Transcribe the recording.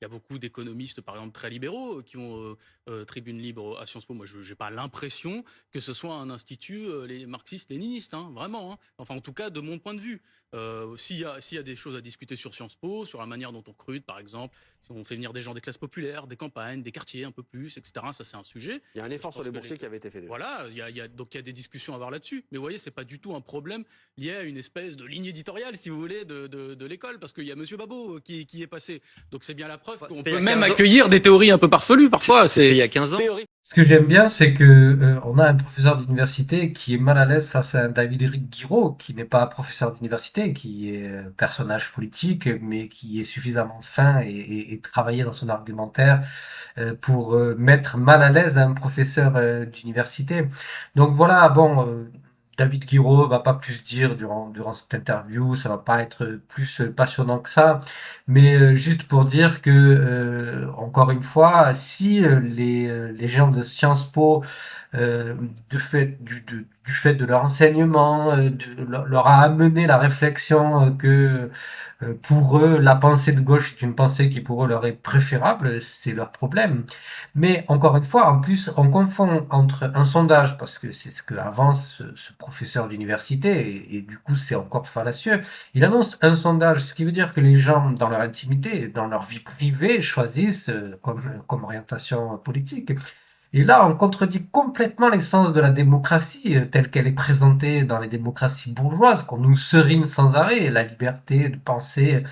Il y a beaucoup d'économistes, par exemple, très libéraux, qui ont tribune libre à Sciences Po. Moi, je n'ai pas l'impression que ce soit un institut les marxistes-léninistes, hein, vraiment. Hein. Enfin, en tout cas, de mon point de vue. S'il y a des choses à discuter sur Sciences Po, sur la manière dont on recrute, par exemple, si on fait venir des gens des classes populaires, des campagnes, des quartiers un peu plus, etc., ça c'est un sujet. Il y a un Je effort sur pense les que boursiers qui avait été fait déjà. voilà, donc il y a des discussions à avoir là-dessus. Mais vous voyez, c'est pas du tout un problème lié à une espèce de ligne éditoriale, si vous voulez, de l'école, parce qu'il y a Monsieur Babot qui est passé. Donc c'est bien la preuve Enfin, qu'on c'était il y peut a même 15 ans. accueillir des théories un peu farfelues parfois. C'était il C'est y a 15 ans. théorie. Ce que j'aime bien, c'est que on a un professeur d'université qui est mal à l'aise face à un David Guiraud, qui n'est pas professeur d'université, qui est personnage politique, mais qui est suffisamment fin et travaillé dans son argumentaire pour mettre mal à l'aise un professeur d'université. Donc voilà, bon, David Guiraud va pas plus dire durant cette interview, ça va pas être plus passionnant que ça, mais juste pour dire que, encore une fois, si les gens de Sciences Po euh, du fait de leur enseignement, leur a amené la réflexion que pour eux, la pensée de gauche est une pensée qui pour eux leur est préférable, c'est leur problème. Mais encore une fois, en plus, on confond entre un sondage, parce que c'est ce que avance ce professeur d'université, et du coup c'est encore fallacieux. Il annonce un sondage, ce qui veut dire que les gens, dans leur intimité, dans leur vie privée, choisissent comme orientation politique. Et là, on contredit complètement l'essence de la démocratie telle qu'elle est présentée dans les démocraties bourgeoises, qu'on nous serine sans arrêt, la liberté de penser